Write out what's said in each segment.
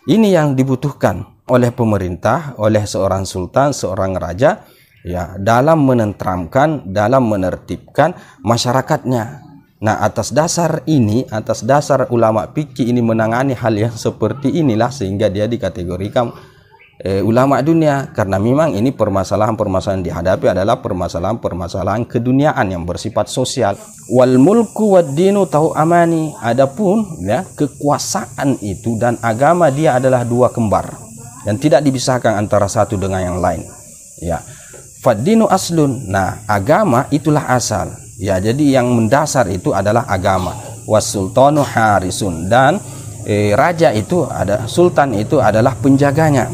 Ini yang dibutuhkan oleh pemerintah, oleh seorang sultan, seorang raja, ya, dalam menenteramkan, dalam menertibkan masyarakatnya. Nah, atas dasar ini, atas dasar ulama fikih ini menangani hal yang seperti inilah, sehingga dia dikategorikan ulama dunia, karena memang ini permasalahan-permasalahan dihadapi adalah permasalahan-permasalahan keduniaan yang bersifat sosial. Wal mulku wad dinu tahu amani. Adapun ya, kekuasaan itu dan agama dia adalah dua kembar dan tidak dipisahkan antara satu dengan yang lain. Ya, fadinu aslun. Nah, agama itulah asal. Ya, jadi yang mendasar itu adalah agama. Wasultanu harisun, dan raja itu ada, sultan itu adalah penjaganya.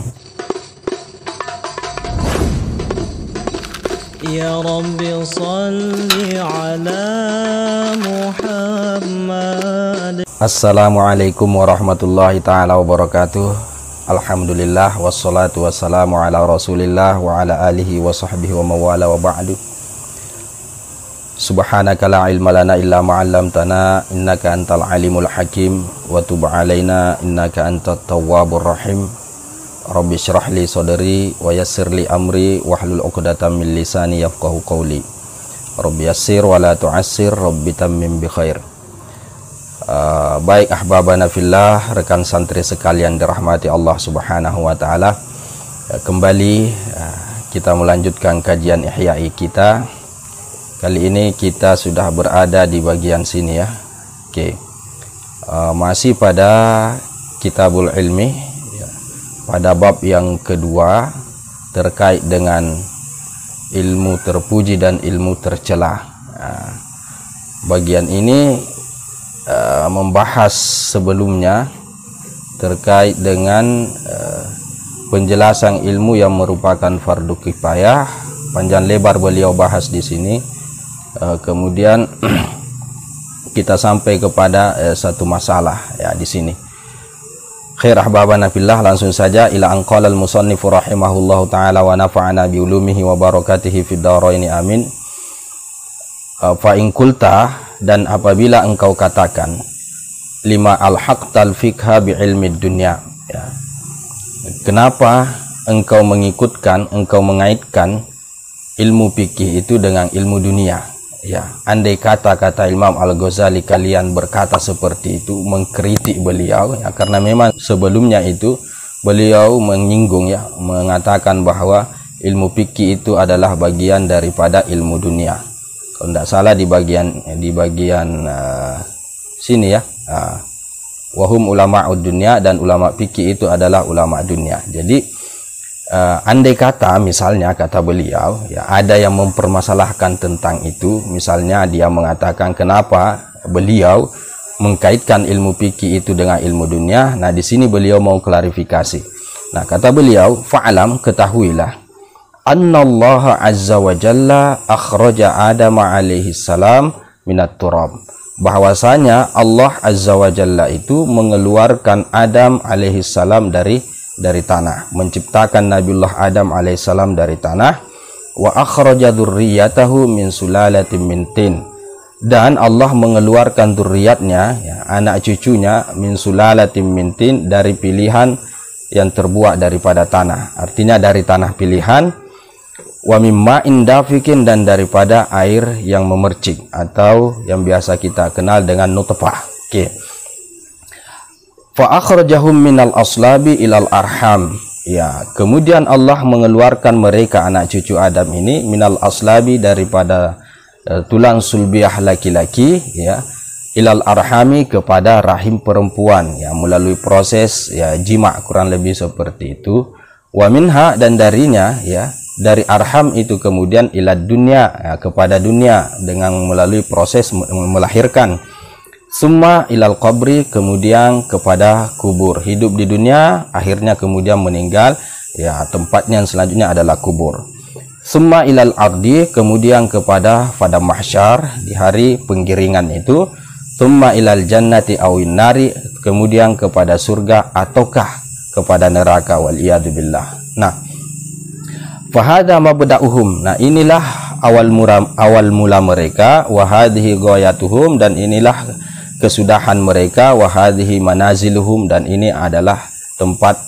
Ya Rabbi salli ala Muhammad. Assalamualaikum warahmatullahi ta'ala wabarakatuh. Alhamdulillah wassalatu wassalamu ala rasulillah wa ala alihi wa sahbihi wa mawala wa ba'du. Subhanaka la ilma lana illa ma'allamtana innaka antal alimul hakim wa tub alaina innaka antat tawwabur rahim. Rabbi syrah li sadri wa yassir li amri wahlul 'uqdatam min lisani yafqahu qawli. Rabbi yassir wa la tu'assir, Rabbi tammim bi khair. Baik ahbabana fillah, rekan santri sekalian dirahmati Allah Subhanahu wa taala. Kembali kita melanjutkan kajian ihya'i kita. Kali ini kita sudah berada di bagian sini ya. Oke. Masih pada Kitabul Ilmi, pada bab yang kedua terkait dengan ilmu terpuji dan ilmu tercela. Bagian ini membahas sebelumnya terkait dengan penjelasan ilmu yang merupakan fardu kifayah. Panjang lebar beliau bahas di sini. Kemudian kita sampai kepada satu masalah ya di sini. Khair ahbabana fillah, langsung saja ila anqalal musannifu rahimahullahu ta'ala wa nafa'ana bi ulumihi wa barakatihi fid dharaini amin. Fa in qulta, dan apabila engkau katakan, lima alhaqtal fikha bi ilmi dunya, ya, kenapa engkau mengaitkan ilmu fikih itu dengan ilmu dunia? Ya, andai kata Imam Al-Ghazali kalian berkata seperti itu, mengkritik beliau ya, karena memang sebelumnya itu beliau menyinggung ya, mengatakan bahwa ilmu fikih itu adalah bagian daripada ilmu dunia. Kalau tidak salah di bagian sini ya, wahum ulama'ud dunya, dan ulama fikih itu adalah ulama dunia. Jadi andai kata misalnya kata beliau ya, ada yang mempermasalahkan tentang itu, misalnya dia mengatakan kenapa beliau mengkaitkan ilmu fikih itu dengan ilmu dunia. Nah, di sini beliau mau klarifikasi. Nah, kata beliau, fa'alam, ketahuilah, annallaha azza wa jalla akhraja Adam alaihi salam minat turab, bahwasanya Allah azza wa jalla itu mengeluarkan Adam alaihi salam dari tanah, menciptakan Nabiullah Adam alaihissalam dari tanah. Wa akhraja dzurriyyatahu min sulalatin min tin, dan Allah mengeluarkan dzurriyyatnya ya, anak cucunya, min sulalatin min tin, dari pilihan yang terbuat daripada tanah, artinya dari tanah pilihan. Wa mimma indafikin, dan daripada air yang memercik atau yang biasa kita kenal dengan nutfah. Oke. Fa akhrajahum minal aslabi ilal arham, ya, kemudian Allah mengeluarkan mereka anak cucu Adam ini minal aslabi, daripada tulang sulbiah laki-laki ya, ilal arhami, kepada rahim perempuan ya, melalui proses ya jima, kurang lebih seperti itu. Wa minha, dan darinya ya, dari arham itu kemudian ilad dunya ya, kepada dunia dengan melalui proses melahirkan. Summa ilal qabri, kemudian kepada kubur, hidup di dunia, akhirnya kemudian meninggal ya, tempatnya yang selanjutnya adalah kubur. Summa ilal ardi, kemudian kepada pada mahsyar, di hari penggiringan itu. Summa ilal jannati awin nari, kemudian kepada surga ataukah kepada neraka, wal iyadu billah. Nah, fahada mabda'uhum, nah inilah awal mula mereka, wa hadhihi ghayatuhum, dan inilah kesudahan mereka, wa hadhihi manaziluhum, dan ini adalah tempat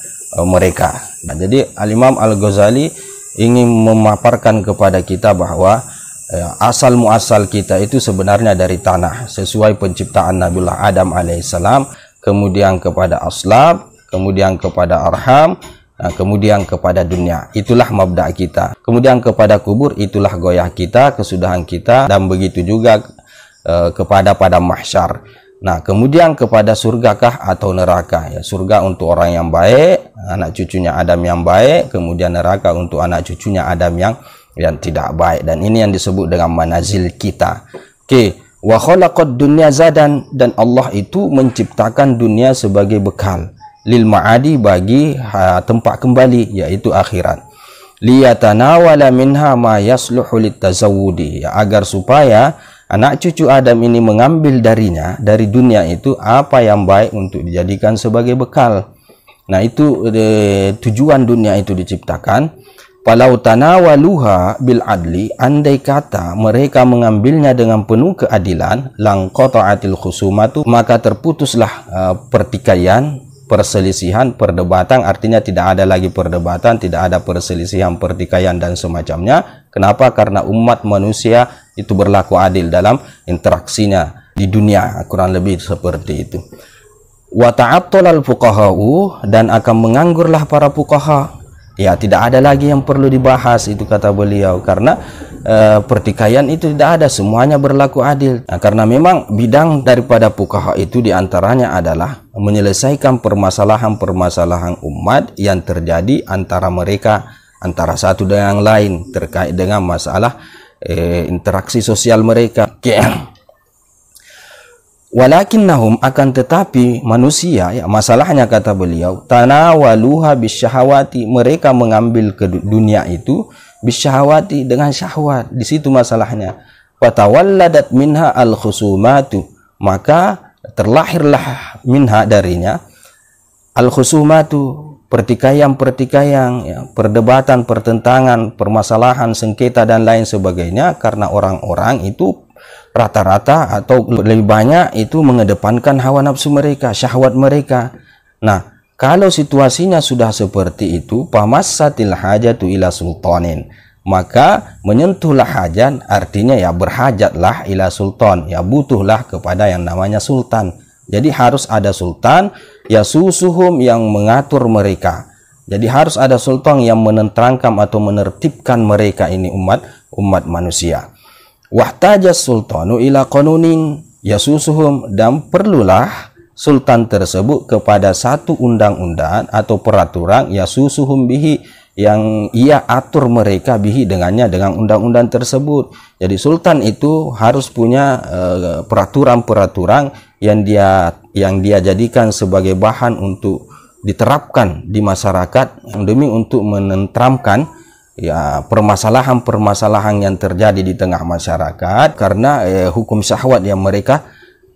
mereka. Nah, jadi Al-Imam Al-Ghazali ingin memaparkan kepada kita bahwa asal muasal kita itu sebenarnya dari tanah, sesuai penciptaan Nabiullah Adam alaihissalam, kemudian kepada aslab, kemudian kepada arham, kemudian kepada dunia. Itulah mabda kita. Kemudian kepada kubur, itulah goyah kita, kesudahan kita, dan begitu juga kepada pada mahsyar. Nah, kemudian kepada surgakah atau neraka? Ya, surga untuk orang yang baik, anak cucunya Adam yang baik, kemudian neraka untuk anak cucunya Adam yang tidak baik. Dan ini yang disebut dengan manazil kita. Oke, wa khalaqad dunya zadan, dan Allah itu menciptakan dunia sebagai bekal lil ma'adi, bagi tempat kembali, yaitu akhirat. Liyatanawala minha ma yasluhu litazawudi, agar supaya anak cucu Adam ini mengambil darinya, dari dunia itu, apa yang baik untuk dijadikan sebagai bekal. Nah, itu tujuan dunia itu diciptakan. Falau tanawaluha bil adli, andai kata mereka mengambilnya dengan penuh keadilan, lang qata'atil khusumatu, maka terputuslah pertikaian, perselisihan, perdebatan. Artinya tidak ada lagi perdebatan, tidak ada perselisihan, pertikaian dan semacamnya. Kenapa? Karena umat manusia itu berlaku adil dalam interaksinya di dunia, kurang lebih seperti itu. Wa ta'attalal fuqaha'u, dan akan menganggurlah para fuqaha. Ya, tidak ada lagi yang perlu dibahas, itu kata beliau, karena pertikaian itu tidak ada, semuanya berlaku adil. Nah, karena memang bidang daripada fuqaha itu diantaranya adalah menyelesaikan permasalahan-permasalahan umat yang terjadi antara mereka, antara satu dengan yang lain, terkait dengan masalah interaksi sosial mereka. Walakinnahum, akan tetapi manusia, ya, masalahnya kata beliau, tanawaluha bisyahawati, mereka mengambil ke dunia itu bisyahawati, dengan syahwat. Di situ masalahnya. Fatawalladat minha al-khusumatu, maka terlahirlah minha, darinya, al-khusumatu, pertikaian-pertikaian, ya, perdebatan, pertentangan, permasalahan, sengketa dan lain sebagainya, karena orang-orang itu rata-rata atau lebih banyak itu mengedepankan hawa nafsu mereka, syahwat mereka. Nah, kalau situasinya sudah seperti itu, pamassatil hajatu ila sultanin, maka menyentuhlah hajat, artinya ya berhajatlah ila sultan, ya butuhlah kepada yang namanya sultan. Jadi harus ada sultan, ya susuhum, yang mengatur mereka. Jadi harus ada sultan yang menenterangkan atau menertibkan mereka ini, umat manusia. Wahtajas sultanu ila qanunin yasusuhum, dan perlulah sultan tersebut kepada satu undang-undang atau peraturan yasusuhum bihi, yang ia atur mereka bihi, dengannya, dengan undang-undang tersebut. Jadi sultan itu harus punya peraturan-peraturan yang dia jadikan sebagai bahan untuk diterapkan di masyarakat, demi untuk menenteramkan ya permasalahan-permasalahan yang terjadi di tengah masyarakat karena hukum syahwat yang mereka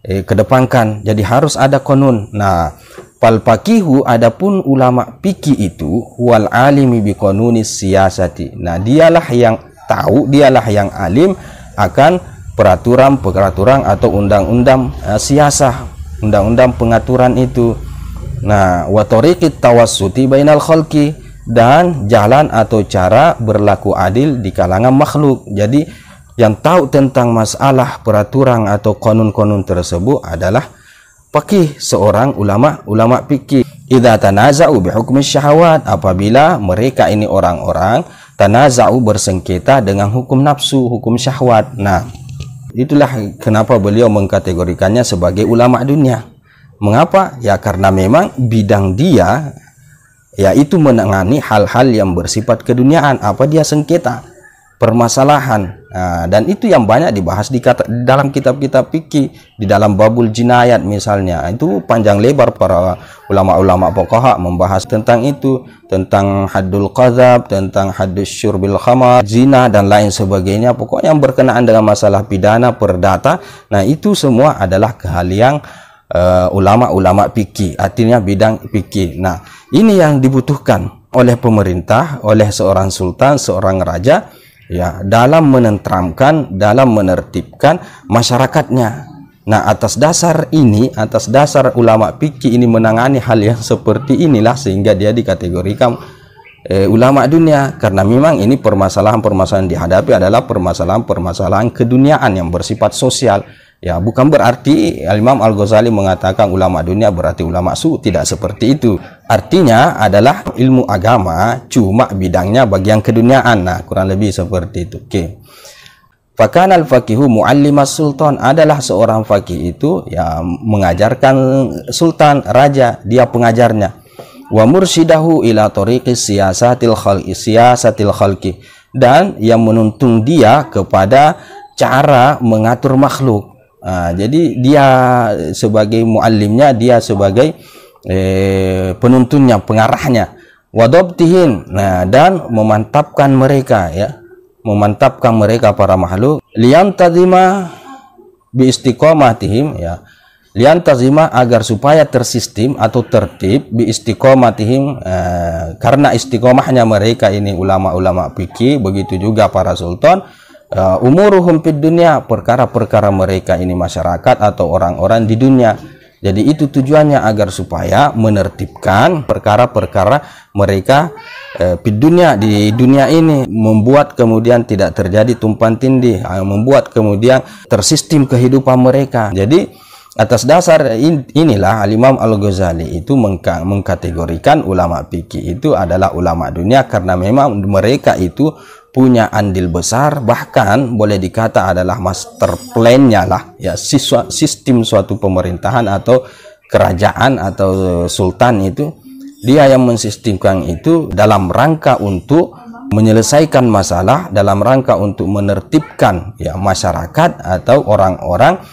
kedepankan. Jadi harus ada konun. Nah, fal faqihu, adapun ulama fikih itu, wal alimi bi qanunis siyasati. Nah, dialah yang tahu, dialah yang alim akan peraturan-peraturan atau undang-undang siasah, undang-undang pengaturan itu. Nah, wa tariqit tawassuti bainal khalqi, dan jalan atau cara berlaku adil di kalangan makhluk. Jadi yang tahu tentang masalah peraturan atau konun-konun tersebut adalah faqih, seorang ulama fikih. Idza tanaza'u bi hukmi syahawat, apabila mereka ini orang-orang tanaza'u, bersengketa dengan hukum nafsu, hukum syahwat. Nah, itulah kenapa beliau mengkategorikannya sebagai ulama dunia. Mengapa? Ya karena memang bidang dia yaitu menangani hal-hal yang bersifat keduniaan, apa dia sengketa, permasalahan. Nah, dan itu yang banyak dibahas di dalam kitab-kitab fikih, di dalam babul jinayat misalnya. Itu panjang lebar para ulama-ulama fuqaha membahas tentang itu, tentang haddul qadzab, tentang haddus syurbil khamar, zina dan lain sebagainya. Pokoknya yang berkenaan dengan masalah pidana, perdata. Nah, itu semua adalah keahlian ulama-ulama fikih, artinya bidang fikih. Nah, ini yang dibutuhkan oleh pemerintah, oleh seorang sultan, seorang raja, ya, dalam menenteramkan, dalam menertibkan masyarakatnya. Nah, atas dasar ini, atas dasar ulama fikih ini menangani hal yang seperti inilah sehingga dia dikategorikan ulama dunia, karena memang ini permasalahan-permasalahan dihadapi adalah permasalahan-permasalahan keduniaan yang bersifat sosial. Ya, bukan berarti Imam Al-Ghazali mengatakan ulama dunia berarti ulama su, tidak seperti itu. Artinya adalah ilmu agama cuma bidangnya bagian keduniaan. Nah, kurang lebih seperti itu. Oke. Fakanal faqihu muallimas sultan, adalah seorang faqih itu ya mengajarkan sultan, raja, dia pengajarnya. Wa mursyidahu ila tariqis siyasatil khalqi, dan yang menuntun dia kepada cara mengatur makhluk. Jadi dia sebagai muallimnya, dia sebagai penuntunnya, pengarahnya. Wa dabtihin, nah, dan memantapkan mereka, ya, memantapkan mereka para makhluk, liyantazima bi istiqomatihim, ya, liantazima agar supaya tersistem atau tertib bi istiqomatihim, karena istiqomahnya mereka ini ulama-ulama fikih, begitu juga para sultan, umuruhum fid dunya, perkara-perkara mereka ini masyarakat atau orang-orang di dunia. Jadi itu tujuannya agar supaya menertibkan perkara-perkara mereka fid dunya, di dunia ini, membuat kemudian tidak terjadi tumpang tindih, membuat kemudian tersistem kehidupan mereka. Jadi atas dasar inilah Imam Al-Ghazali itu mengkategorikan ulama fikih itu adalah ulama dunia, karena memang mereka itu punya andil besar, bahkan boleh dikata adalah master plan-nya lah, ya, sistem suatu pemerintahan atau kerajaan atau sultan itu dia yang mensistemkan itu dalam rangka untuk menyelesaikan masalah, dalam rangka untuk menertibkan, ya, masyarakat atau orang-orang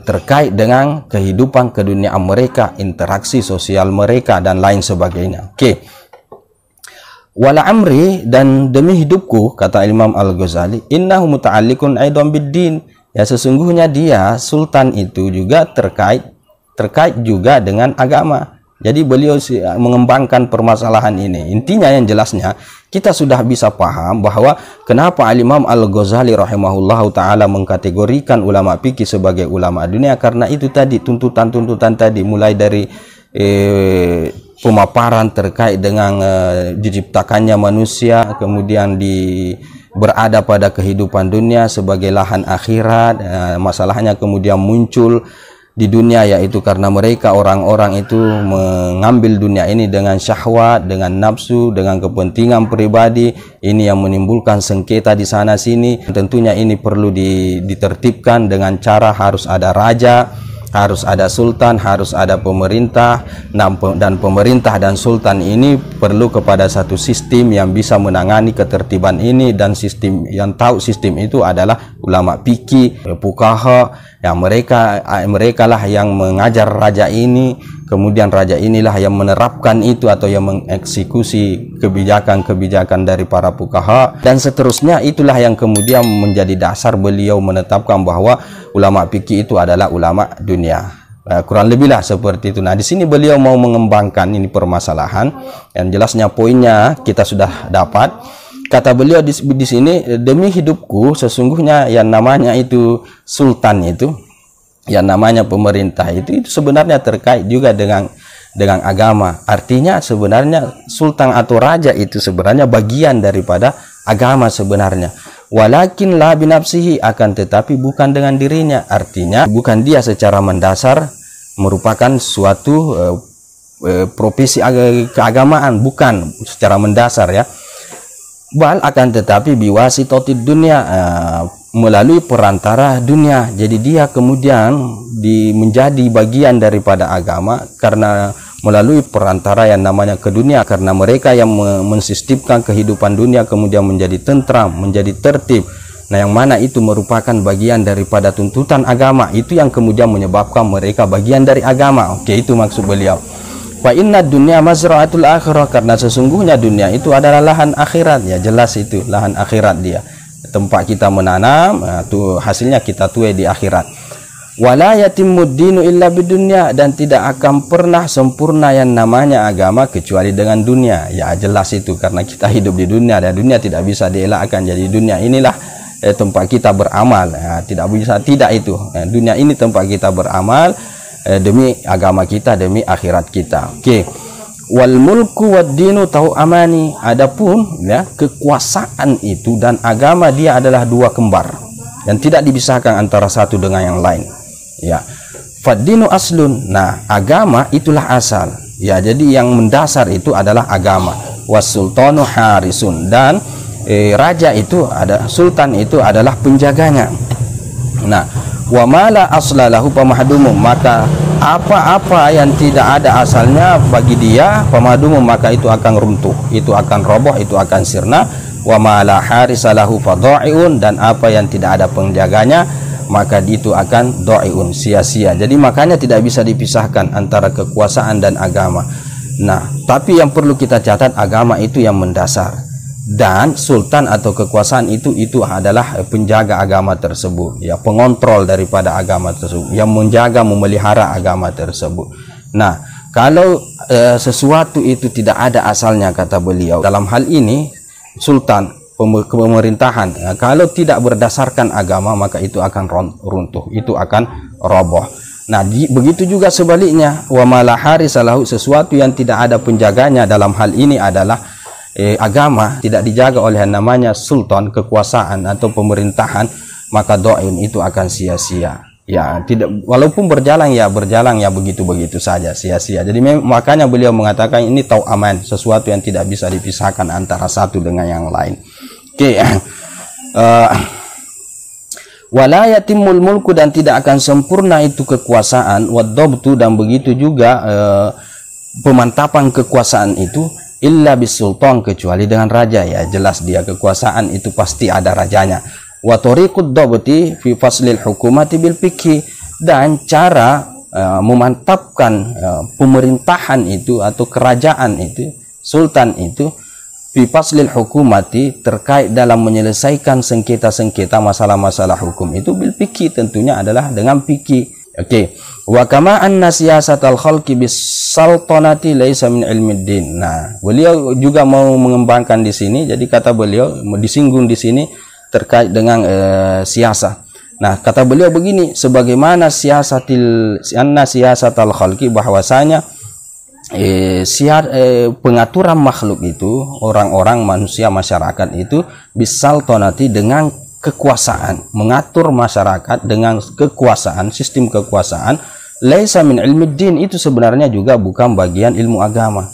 terkait dengan kehidupan keduniaan mereka, interaksi sosial mereka dan lain sebagainya. Oke. Wala amri, dan demi hidupku, kata Imam Al-Ghazali, innahu muta'alliqun aidan biddin, ya, sesungguhnya dia sultan itu juga terkait juga dengan agama. Jadi beliau mengembangkan permasalahan ini. Intinya yang jelasnya kita sudah bisa paham bahwa kenapa Imam Al-Ghazali rahimahullahu taala mengkategorikan ulama fikih sebagai ulama dunia, karena itu tadi tuntutan-tuntutan tadi, mulai dari pemaparan terkait dengan diciptakannya manusia, kemudian berada pada kehidupan dunia sebagai lahan akhirat. Masalahnya kemudian muncul di dunia, yaitu karena mereka orang-orang itu mengambil dunia ini dengan syahwat, dengan nafsu, dengan kepentingan pribadi. Ini yang menimbulkan sengketa di sana sini. Tentunya ini perlu ditertibkan dengan cara harus ada raja, harus ada sultan, harus ada pemerintah, dan pemerintah dan sultan ini perlu kepada satu sistem yang bisa menangani ketertiban ini, dan sistem yang tahu sistem itu adalah ulama fikih, fuqaha, yang mereka lah yang mengajar raja ini, kemudian raja inilah yang menerapkan itu atau yang mengeksekusi kebijakan-kebijakan dari para fuqaha, dan seterusnya. Itulah yang kemudian menjadi dasar beliau menetapkan bahwa ulama fikih itu adalah ulama dunia. Kurang lebihlah seperti itu. Nah, di sini beliau mau mengembangkan ini permasalahan, yang jelasnya poinnya kita sudah dapat. Kata beliau di sini, demi hidupku, sesungguhnya yang namanya itu sultan itu, yang namanya pemerintah itu sebenarnya terkait juga dengan agama. Artinya sebenarnya sultan atau raja itu sebenarnya bagian daripada agama sebenarnya. Walakin la binafsihi, akan tetapi bukan dengan dirinya. Artinya bukan dia secara mendasar merupakan suatu profesi keagamaan, bukan secara mendasar, ya. Bal, akan tetapi biwasitotid dunia, melalui perantara dunia. Jadi dia kemudian menjadi bagian daripada agama karena melalui perantara yang namanya ke dunia, karena mereka yang mensistemkan kehidupan dunia kemudian menjadi tentram, menjadi tertib. Nah, yang mana itu merupakan bagian daripada tuntutan agama, itu yang kemudian menyebabkan mereka bagian dari agama. Oke, itu maksud beliau. Wa inna dunya mazra'atul akhirah, karena sesungguhnya dunia itu adalah lahan akhirat, ya, jelas itu lahan akhirat dia. Tempat kita menanam, tuh hasilnya kita tuai di akhirat. Wala yatimmud dinu illa bidunya, dan tidak akan pernah sempurna yang namanya agama kecuali dengan dunia. Ya, jelas itu, karena kita hidup di dunia dan dunia tidak bisa dielakkan. Jadi dunia inilah tempat kita beramal. Tidak bisa, tidak itu. Dunia ini tempat kita beramal demi agama kita, demi akhirat kita. Oke. Wal mulku wad dinu tau amani. Adapun ya, kekuasaan itu dan agama dia adalah dua kembar dan tidak dipisahkan antara satu dengan yang lain. Ya. Fad-dinu aslun. Nah, agama itulah asal. Ya, jadi yang mendasar itu adalah agama. Was-sultanu harisun, dan raja itu ada, sultan itu adalah penjaganya. Nah, wa mala aslalahu pamahdumu, maka apa-apa yang tidak ada asalnya bagi dia, pamahdumu, maka itu akan runtuh, itu akan roboh, itu akan sirna. Wa mala harisalahu fadha'iun, dan apa yang tidak ada penjaganya maka itu akan dha'iun, sia-sia. Jadi makanya tidak bisa dipisahkan antara kekuasaan dan agama. Nah, tapi yang perlu kita catat, agama itu yang mendasar, dan sultan atau kekuasaan itu adalah penjaga agama tersebut, ya, pengontrol daripada agama tersebut, yang menjaga, memelihara agama tersebut. Nah, kalau sesuatu itu tidak ada asalnya, kata beliau, dalam hal ini sultan, pemerintahan, kalau tidak berdasarkan agama maka itu akan runtuh, itu akan roboh. Nah, begitu juga sebaliknya, wa malahari salahu, sesuatu yang tidak ada penjaganya, dalam hal ini adalah agama, tidak dijaga oleh yang namanya sultan, kekuasaan atau pemerintahan, maka doain itu akan sia-sia. Ya, tidak, walaupun berjalan ya begitu-begitu saja, sia-sia. Jadi makanya beliau mengatakan ini tau aman, sesuatu yang tidak bisa dipisahkan antara satu dengan yang lain. Oke. Wala yatimul mulku, dan tidak akan sempurna itu kekuasaan, wadhabtu, dan begitu juga pemantapan kekuasaan itu, illa bisultan, kecuali dengan raja. Ya, jelas dia kekuasaan itu pasti ada rajanya. Wa tariqud dhabti fi faslil hukumati bil fiqhi, dan cara memantapkan pemerintahan itu atau kerajaan itu, sultan itu, fi faslil hukumati, terkait dalam menyelesaikan sengketa-sengketa masalah-masalah hukum itu, bil fiqhi, tentunya adalah dengan fikih. Oke. Wa kama anna siyasatal khalqi bis saltanati laisa min ilmiddin. Nah, beliau juga mau mengembangkan di sini. Jadi kata beliau disinggung di sini terkait dengan siasah. Nah, kata beliau begini, sebagaimana siyasatal khalqi, bahwasanya pengaturan makhluk itu, orang-orang, manusia, masyarakat itu, bisaltonati, dengan kekuasaan, mengatur masyarakat dengan kekuasaan, sistem kekuasaan, laisa min ilmiddin, itu sebenarnya juga bukan bagian ilmu agama.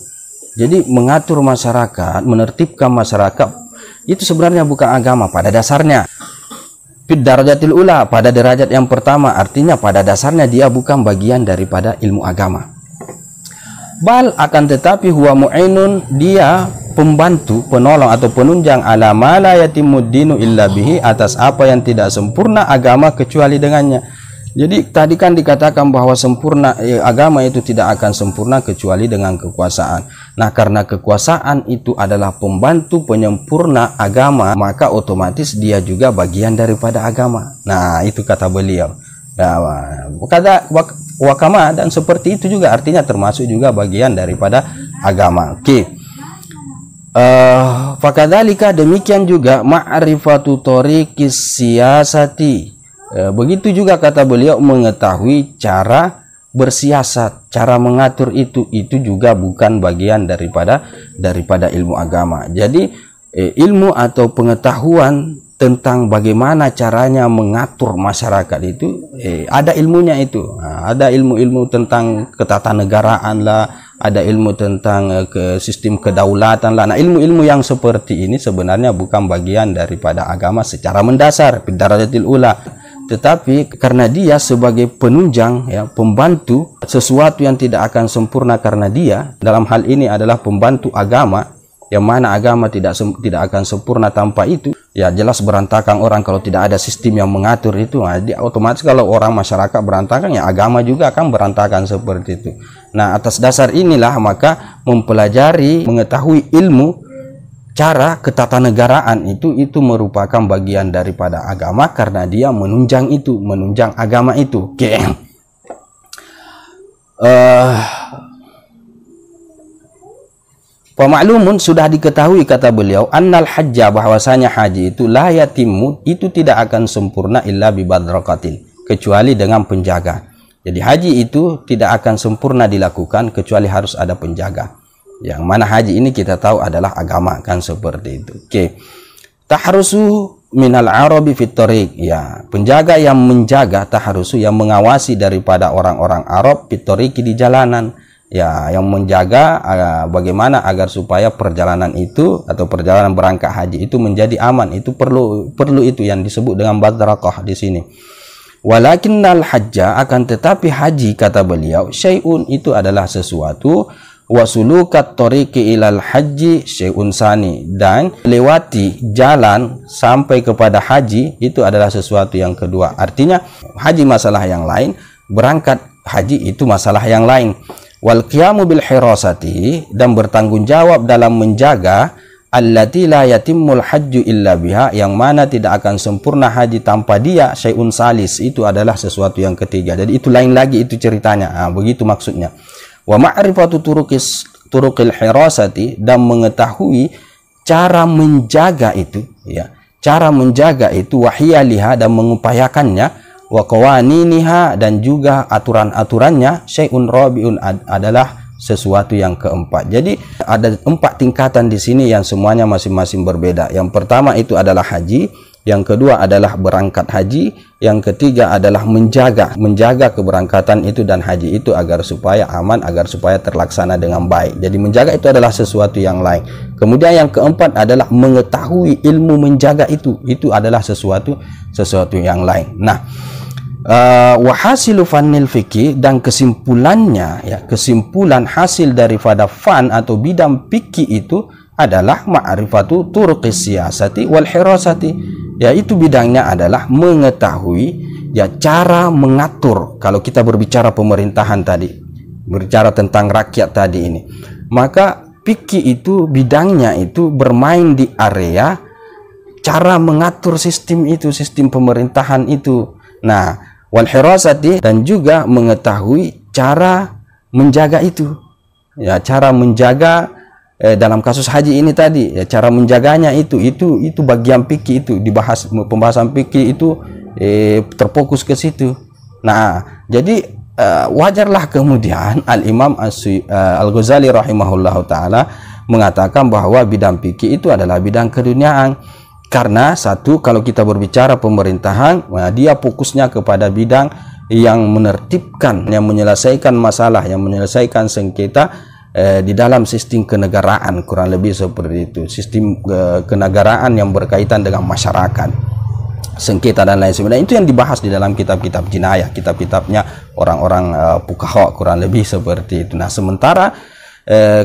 Jadi mengatur masyarakat, menertibkan masyarakat, itu sebenarnya bukan agama pada dasarnya. Fid darajatil ula, pada derajat yang pertama, artinya pada dasarnya dia bukan bagian daripada ilmu agama. Bal, akan tetapi, huwa mu'inun, dia pembantu, penolong atau penunjang, ala ma la yatimud dinu illa bihi, atas apa yang tidak sempurna agama kecuali dengannya. Jadi tadi kan dikatakan bahwa sempurna agama itu tidak akan sempurna kecuali dengan kekuasaan. Nah, karena kekuasaan itu adalah pembantu penyempurna agama, maka otomatis dia juga bagian daripada agama. Nah, itu kata beliau. Nah, kata wakama, dan seperti itu juga artinya termasuk juga bagian daripada agama. Oke. Fakadzalika, demikian juga ma'rifatu thoriqis siyasati. Begitu juga kata beliau, mengetahui cara bersiasat, cara mengatur itu juga bukan bagian daripada ilmu agama. Jadi ilmu atau pengetahuan tentang bagaimana caranya mengatur masyarakat itu ada ilmunya itu. Ada ilmu-ilmu tentang ketatanegaraan lah, ada ilmu tentang sistem kedaulatan lah. Nah, ilmu-ilmu yang seperti ini sebenarnya bukan bagian daripada agama secara mendasar, bidarajatil ula. Tetapi karena dia sebagai penunjang, ya, pembantu sesuatu yang tidak akan sempurna, karena dia dalam hal ini adalah pembantu agama, yang mana agama tidak akan sempurna tanpa itu. Ya, jelas berantakan orang kalau tidak ada sistem yang mengatur itu. Nah, otomatis kalau orang masyarakat berantakan, ya agama juga akan berantakan seperti itu. Nah, atas dasar inilah maka mempelajari, mengetahui ilmu cara ketatanegaraan itu merupakan bagian daripada agama, karena dia menunjang agama itu. Oke. Maklumun sudah diketahui kata beliau annal hajja bahwasanya haji itu la yatimmu itu tidak akan sempurna illa bi badrakatin kecuali dengan penjaga. Jadi haji itu tidak akan sempurna dilakukan kecuali harus ada penjaga. Yang mana haji ini kita tahu adalah agama kan seperti itu. Oke. Tahrusu minal arabi fit tariq, ya, penjaga yang menjaga, tahrusu yang mengawasi daripada orang-orang Arab fit tariqi di jalanan. Ya, yang menjaga bagaimana agar supaya perjalanan itu atau perjalanan berangkat haji itu menjadi aman. Itu perlu itu yang disebut dengan badrakah di sini. Walakinnal hajja, akan tetapi haji kata beliau syai'un itu adalah sesuatu, wasulukat tariqi ilal haji syai'un sani, dan lewati jalan sampai kepada haji itu adalah sesuatu yang kedua. Artinya haji masalah yang lain, berangkat haji itu masalah yang lain. Wal qiyamu bil hirasati, dan bertanggung jawab dalam menjaga allati la yatimmul hajju illa biha, yang mana tidak akan sempurna haji tanpa dia, syai'un salis, itu adalah sesuatu yang ketiga. Jadi itu lain lagi itu ceritanya. Begitu maksudnya. Wa ma'rifatu turuqil hirasati, dan mengetahui cara menjaga itu, ya. Cara menjaga itu wahyaliha, dan mengupayakannya, wa qawaniniha, dan juga aturan-aturannya, syai'un rabi'un, adalah sesuatu yang keempat. Jadi ada 4 tingkatan di sini yang semuanya masing-masing berbeda. Yang pertama itu adalah haji, yang kedua adalah berangkat haji, yang ketiga adalah menjaga keberangkatan itu dan haji itu agar supaya aman, agar supaya terlaksana dengan baik. Jadi menjaga itu adalah sesuatu yang lain. Kemudian yang keempat adalah mengetahui ilmu menjaga itu adalah sesuatu yang lain. Nah, wahasilu fanil fikih, dan kesimpulannya, ya, kesimpulan hasil daripada fan atau bidang fikih itu adalah ma'rifatu turuqis siyasati wal hirasati, yaitu bidangnya adalah mengetahui, ya, cara mengatur. Kalau kita berbicara pemerintahan tadi, berbicara tentang rakyat tadi ini, maka fikih itu bidangnya itu bermain di area cara mengatur sistem itu, sistem pemerintahan itu. Nah, wal hirasati, dan juga mengetahui cara menjaga itu, ya, cara menjaga dalam kasus haji ini tadi, ya, cara menjaganya itu bagian fikih, itu dibahas, pembahasan fikih itu terfokus ke situ. Nah, jadi wajarlah kemudian Al-Imam Al-Ghazali rahimahullahu taala mengatakan bahwa bidang fikih itu adalah bidang keduniaan. Karena satu, kalau kita berbicara pemerintahan, dia fokusnya kepada bidang yang menertibkan, yang menyelesaikan masalah, yang menyelesaikan sengketa di dalam sistem kenegaraan, kurang lebih seperti itu. Sistem kenegaraan yang berkaitan dengan masyarakat, sengketa dan lain sebagainya, itu yang dibahas di dalam kitab-kitab jinayah, kitab-kitabnya orang-orang fuqaha, kurang lebih seperti itu. Nah, sementara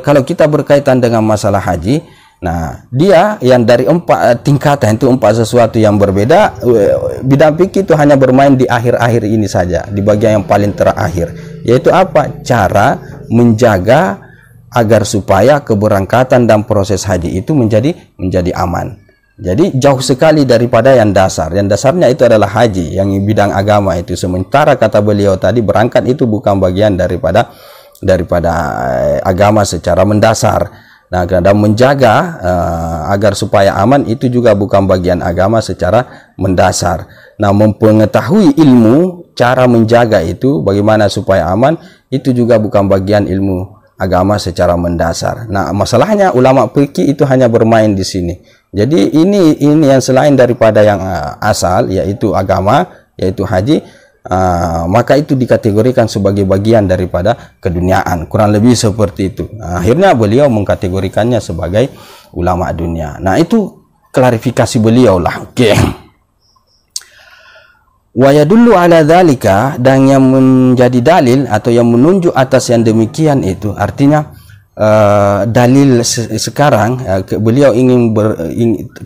kalau kita berkaitan dengan masalah haji, nah, dia yang dari 4 tingkatan itu 4 sesuatu yang berbeda. Bidang fikih itu hanya bermain di akhir-akhir ini saja, di bagian yang paling terakhir, yaitu apa? Cara menjaga agar supaya keberangkatan dan proses haji itu menjadi aman. Jadi jauh sekali daripada yang dasar. Yang dasarnya itu adalah haji, yang bidang agama itu. Sementara kata beliau tadi, berangkat itu bukan bagian daripada agama secara mendasar. Nah, dan menjaga agar supaya aman itu juga bukan bagian agama secara mendasar. Nah, mengetahui ilmu cara menjaga itu bagaimana supaya aman itu juga bukan bagian ilmu agama secara mendasar. Nah, masalahnya ulama fikih itu hanya bermain di sini. Jadi ini yang selain daripada yang asal, yaitu agama, yaitu haji, maka itu dikategorikan sebagai bagian daripada keduniaan, kurang lebih seperti itu. Akhirnya beliau mengkategorikannya sebagai ulama dunia. Nah, itu klarifikasi beliau lah. Oke. Wa yadullu ala dzalika, dan yang menjadi dalil atau yang menunjuk atas yang demikian itu, artinya dalil sekarang beliau ingin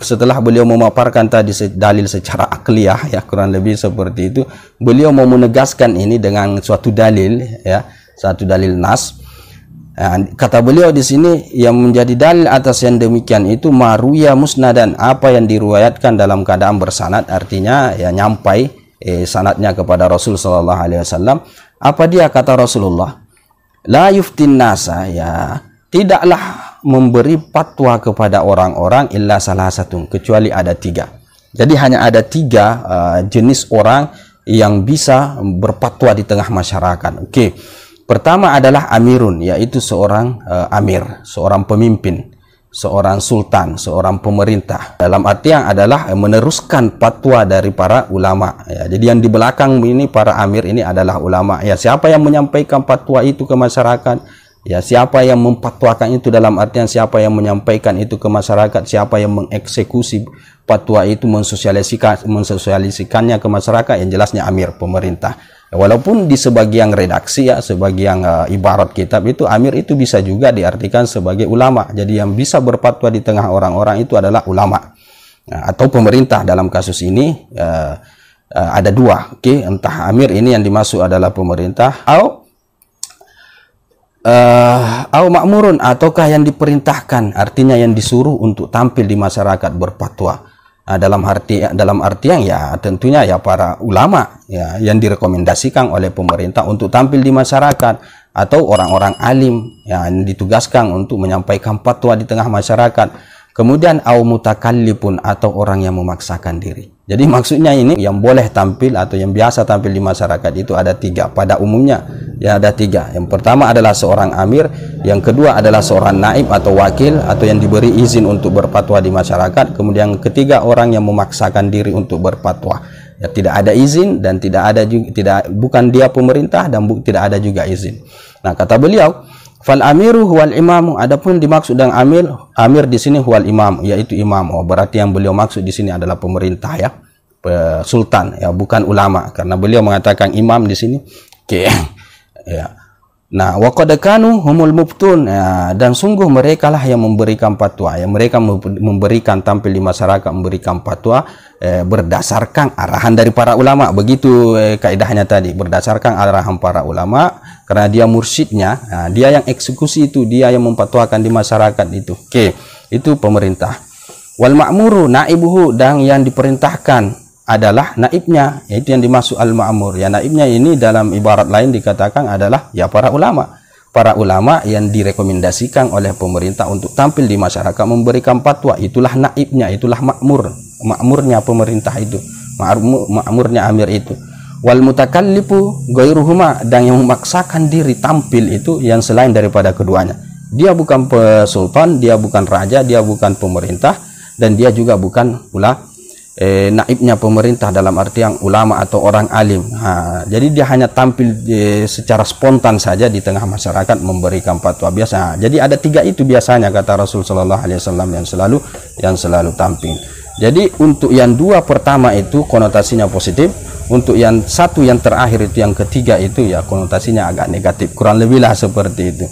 setelah beliau memaparkan tadi dalil secara akliyah, ya, kurang lebih seperti itu, beliau mau menegaskan ini dengan suatu dalil, ya, satu dalil nas. Kata beliau di sini, yang menjadi dalil atas yang demikian itu maruya musnadan, apa yang diriwayatkan dalam keadaan bersanad, artinya ya nyampai sanadnya kepada Rasul sallallahu alaihi wasallam. Apa dia kata Rasulullah? La yuftin nasa, ya, tidaklah memberi fatwa kepada orang-orang illa salah satu, kecuali ada 3. Jadi hanya ada 3 jenis orang yang bisa berfatwa di tengah masyarakat. Oke. Pertama adalah amirun, yaitu seorang amir, seorang pemimpin, seorang sultan, seorang pemerintah. Dalam artian adalah meneruskan fatwa dari para ulama. Ya, jadi yang di belakang ini para amir ini adalah ulama. Ya, siapa yang menyampaikan fatwa itu ke masyarakat? Ya, siapa yang memfatwakan itu, dalam artian siapa yang menyampaikan itu ke masyarakat, siapa yang mengeksekusi fatwa itu, mensosialisikannya ke masyarakat, yang jelasnya amir, pemerintah. Walaupun di sebagian redaksi, ya, sebagian ibarat kitab itu amir itu bisa juga diartikan sebagai ulama. Jadi yang bisa berfatwa di tengah orang-orang itu adalah ulama, atau pemerintah. Dalam kasus ini ada 2. Oke, entah amir ini yang dimaksud adalah pemerintah, atau makmurun, ataukah yang diperintahkan, artinya yang disuruh untuk tampil di masyarakat berfatwa. Dalam artian ya tentunya ya para ulama, ya, yang direkomendasikan oleh pemerintah untuk tampil di masyarakat, atau orang-orang alim yang ditugaskan untuk menyampaikan fatwa di tengah masyarakat. Kemudian au mutakallifun, atau orang yang memaksakan diri. Jadi maksudnya ini yang boleh tampil atau yang biasa tampil di masyarakat itu ada 3. Pada umumnya ya ada 3. Yang pertama adalah seorang amir, yang kedua adalah seorang naib atau wakil, atau yang diberi izin untuk berfatwa di masyarakat. Kemudian yang ketiga orang yang memaksakan diri untuk berfatwa. Ya, tidak ada izin dan bukan dia pemerintah dan tidak ada juga izin. Nah, kata beliau, fal amiru huwal imam, adapun dimaksud dengan amir di sini huwal imam, yaitu imam. Berarti yang beliau maksud di sini adalah pemerintah, ya, sultan, ya, bukan ulama, karena beliau mengatakan imam di sini. Oke. Ya. Nah, wa qad kanu humul muftun, ya, dan sungguh mereka lah yang memberikan fatwa, yang mereka memberikan tampil di masyarakat, memberikan fatwa berdasarkan arahan dari para ulama. Begitu kaidahnya tadi, berdasarkan arahan para ulama, karena dia mursyidnya, nah, dia yang eksekusi itu, dia yang memfatwakan di masyarakat itu. Oke, itu pemerintah. Wal ma'muru naibuhu, dan yang diperintahkan adalah naibnya, yaitu yang dimaksud al-ma'mur. Ya, naibnya ini dalam ibarat lain dikatakan adalah ya para ulama. Para ulama yang direkomendasikan oleh pemerintah untuk tampil di masyarakat memberikan fatwa, itulah naibnya, itulah makmurnya pemerintah itu, makmurnya amir itu. Wal mutakallifu ghairuhuma, dan yang memaksakan diri tampil itu yang selain daripada keduanya. Dia bukan sultan, dia bukan raja, dia bukan pemerintah, dan dia juga bukan pula naibnya pemerintah dalam artian ulama atau orang alim. Jadi dia hanya tampil secara spontan saja di tengah masyarakat memberikan fatwa biasa. Jadi ada 3 itu biasanya, kata Rasul Shallallahu Alaihi Wasallam, yang selalu tampil. Jadi untuk yang 2 pertama itu konotasinya positif, untuk yang 1 yang terakhir itu, yang ketiga itu, ya konotasinya agak negatif, kurang lebihlah seperti itu.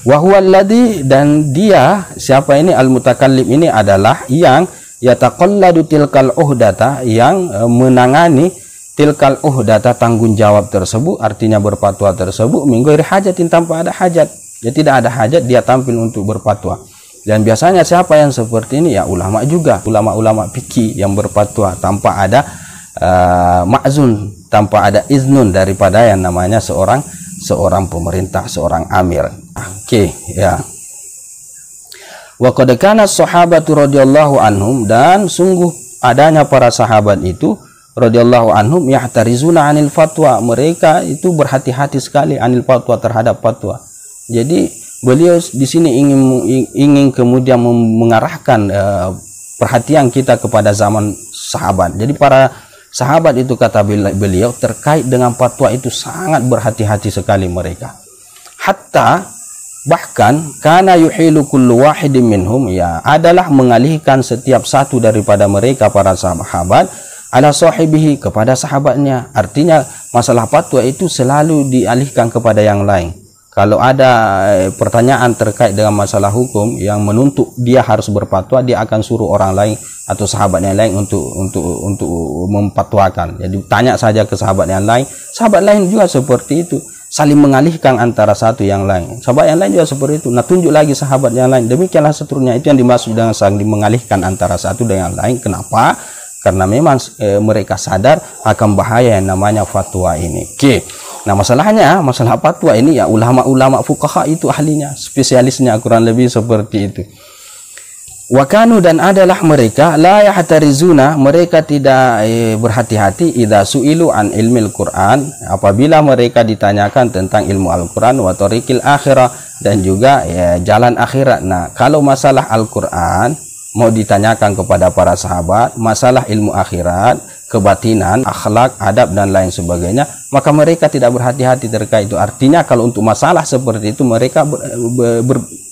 Wa huwal ladzi, dan dia, siapa ini al-mutakallim ini adalah yang yataqalladu tilkal uhdata, yang menangani tilkal uhdata, tanggung jawab tersebut, artinya berfatwa tersebut, min ghairi hajatin, tanpa ada hajat. Ya, tidak ada hajat dia tampil untuk berfatwa. Dan biasanya siapa yang seperti ini? Ya ulama juga, ulama-ulama fikih yang berfatwa tanpa ada ma'zun, tanpa ada iznun daripada yang namanya seorang pemerintah, seorang amir. Oke, ya. Wa qad kana sahabatu radhiyallahu anhum, dan sungguh adanya para sahabat itu radhiyallahu anhum yahtarizuna anil fatwa, mereka itu berhati-hati sekali anil fatwa, terhadap fatwa. Jadi beliau di sini ingin kemudian mengarahkan perhatian kita kepada zaman sahabat. Jadi para sahabat itu, kata beliau, terkait dengan fatwa itu sangat berhati-hati sekali mereka. Hatta, bahkan kana yuhilu kullu wahidin minhum, ya, adalah mengalihkan setiap satu daripada mereka para sahabat ala sahibihi, kepada sahabatnya. Artinya masalah fatwa itu selalu dialihkan kepada yang lain. Kalau ada pertanyaan terkait dengan masalah hukum yang menuntut dia harus berfatwa, dia akan suruh orang lain atau sahabat yang lain untuk memfatwakan. Jadi tanya saja ke sahabat yang lain. Sahabat lain juga seperti itu, saling mengalihkan antara satu yang lain. Sahabat yang lain juga seperti itu. Nah, tunjuk lagi sahabat yang lain. Demikianlah seterusnya. Itu yang dimaksud dengan saling mengalihkan antara satu dengan lain. Kenapa? Karena memang mereka sadar akan bahaya yang namanya fatwa ini. Oke. Nah, masalah fatwa ini ya ulama-ulama fuqaha itu ahlinya, spesialisnya, kurang lebih seperti itu. Wa kanu, dan adalah mereka la yahtarizuna, mereka tidak berhati-hati idza su'ilu an ilmil Quran, apabila mereka ditanyakan tentang ilmu Al-Quran, wa tariqil akhirah, dan juga jalan akhirat. Nah, kalau masalah Al-Quran mau ditanyakan kepada para sahabat, masalah ilmu akhirat, kebatinan, akhlak, adab, dan lain sebagainya, maka mereka tidak berhati-hati terkait itu. Artinya kalau untuk masalah seperti itu mereka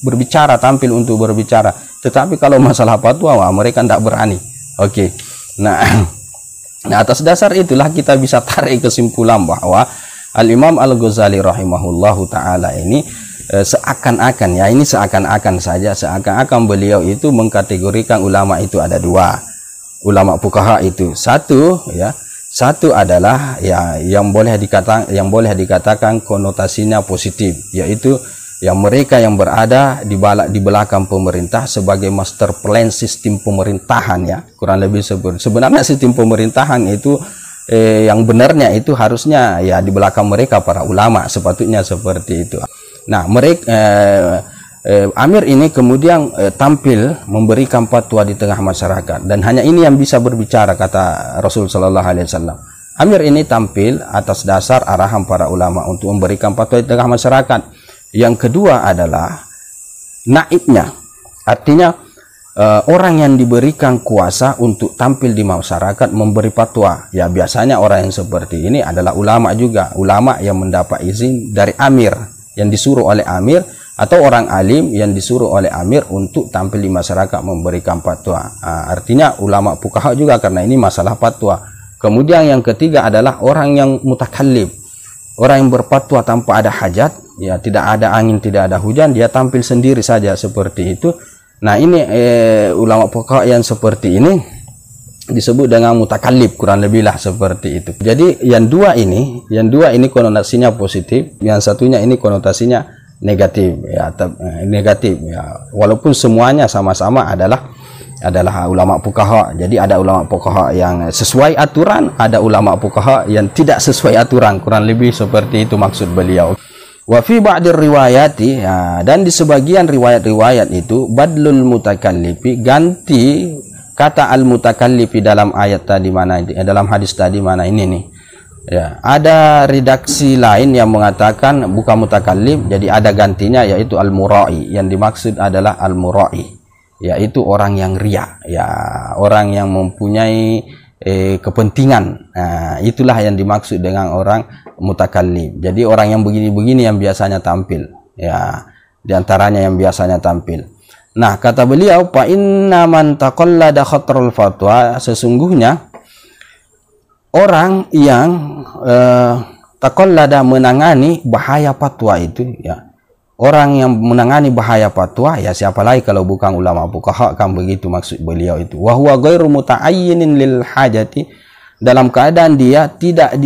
berbicara, tampil untuk berbicara. Tetapi kalau masalah fatwa, mereka tidak berani. Oke. Nah, atas dasar itulah kita bisa tarik kesimpulan bahwa Al-Imam Al-Ghazali rahimahullahu ta'ala ini seakan-akan, ya ini seakan-akan saja, seakan-akan beliau itu mengkategorikan ulama itu ada dua. Ulama fuqaha itu satu adalah ya yang boleh dikatakan konotasinya positif, yaitu yang mereka yang berada di belakang pemerintah sebagai master plan sistem pemerintahan, ya kurang lebih sebenarnya sistem pemerintahan itu yang benarnya itu harusnya ya di belakang mereka para ulama, sepatutnya seperti itu. Nah, mereka Amir ini kemudian tampil memberikan fatwa di tengah masyarakat, dan hanya ini yang bisa berbicara, kata Rasul Shallallahu Alaihi Wasallam. Amir ini tampil atas dasar arahan para ulama untuk memberikan fatwa di tengah masyarakat. Yang kedua adalah naibnya, artinya orang yang diberikan kuasa untuk tampil di masyarakat memberi fatwa. Ya biasanya orang yang seperti ini adalah ulama juga, ulama yang mendapat izin dari Amir, yang disuruh oleh Amir, atau orang alim yang disuruh oleh Amir untuk tampil di masyarakat memberikan fatwa. Artinya ulama fuqaha juga, karena ini masalah fatwa. Kemudian yang ketiga adalah orang yang mutakallim, orang yang berfatwa tanpa ada hajat, ya tidak ada angin, tidak ada hujan, dia tampil sendiri saja seperti itu. Nah, ini ulama fuqaha yang seperti ini disebut dengan mutakallib, kurang lebih lah seperti itu. Jadi yang dua ini konotasinya positif, yang satunya ini konotasinya negatif, ya walaupun semuanya sama-sama adalah ulama fuqaha. Jadi ada ulama fuqaha yang sesuai aturan, ada ulama fuqaha yang tidak sesuai aturan, kurang lebih seperti itu maksud beliau. Wa fi ba'dir riwayati, ya, dan di sebagian riwayat-riwayat itu badlul mutakallifi, ganti kata al mutakallifi dalam ayat tadi mana, dalam hadis tadi mana ini nih. Ya, ada redaksi lain yang mengatakan bukan mutakallim, jadi ada gantinya yaitu al-mura'i. Yang dimaksud adalah al-mura'i, yaitu orang yang riya, ya orang yang mempunyai kepentingan. Nah, itulah yang dimaksud dengan orang mutakallim. Jadi orang yang begini-begini yang biasanya tampil, ya diantaranya yang biasanya tampil. Nah, kata beliau, fa inna man taqallada khatrul fatwa, sesungguhnya orang yang taqallada, menangani bahaya fatwa itu, ya orang yang menangani bahaya fatwa, ya siapa lagi kalau bukan ulama fuqaha, kan begitu maksud beliau itu. Wa huwa ghairu muta'ayyinin lil hajati, dalam keadaan dia tidak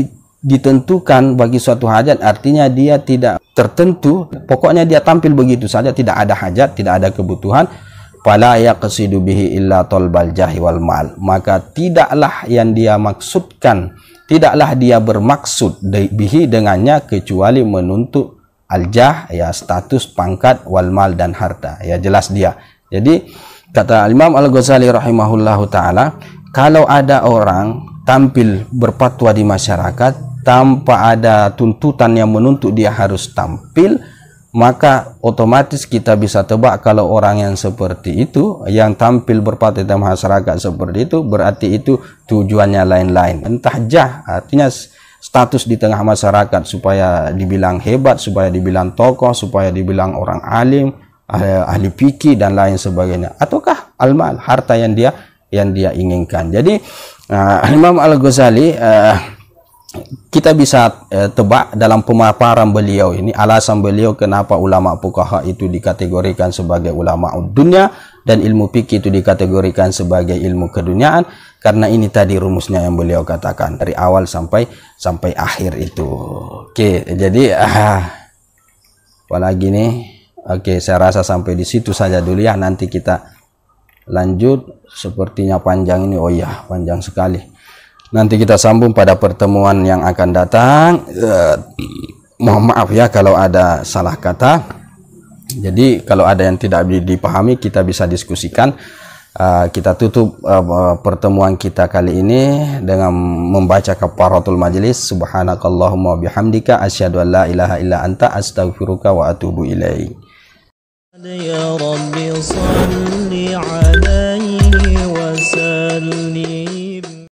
ditentukan bagi suatu hajat, artinya dia tidak tertentu, pokoknya dia tampil begitu saja, tidak ada hajat, tidak ada kebutuhan. Fala yaqsidu bihi illa talbal jahi wal mal, maka tidaklah yang dia maksudkan, tidaklah dia bermaksud bihi dengannya kecuali menuntut al-jah, ya status, pangkat, wal mal, dan harta, ya jelas dia. Jadi kata Imam Al-Ghazali rahimahullahu taala, kalau ada orang tampil berfatwa di masyarakat tanpa ada tuntutan yang menuntut dia harus tampil, maka otomatis kita bisa tebak kalau orang yang seperti itu, yang tampil berfatwa di masyarakat seperti itu, berarti itu tujuannya lain-lain. Entah jah, artinya status di tengah masyarakat supaya dibilang hebat, supaya dibilang tokoh, supaya dibilang orang alim, ahli fikih dan lain sebagainya, ataukah al-mal, harta yang dia inginkan. Jadi Imam Al-Ghazali kita bisa tebak dalam pemaparan beliau ini alasan beliau kenapa ulama fuqaha itu dikategorikan sebagai ulama dunia dan ilmu fikih itu dikategorikan sebagai ilmu keduniaan, karena ini tadi rumusnya yang beliau katakan dari awal sampai akhir itu. Oke, jadi apalagi nih? Oke, saya rasa sampai di situ saja dulu ya, nanti kita lanjut, sepertinya panjang ini. Oh iya, panjang sekali. Nanti kita sambung pada pertemuan yang akan datang. Mohon maaf ya kalau ada salah kata. Jadi kalau ada yang tidak dipahami kita bisa diskusikan. Kita tutup pertemuan kita kali ini dengan membaca kafaratul majlis. Subhanakallahumma bihamdika asyhadu an la ilaha illa anta astaghfiruka wa atubu ilaik. Ya Rabbi salli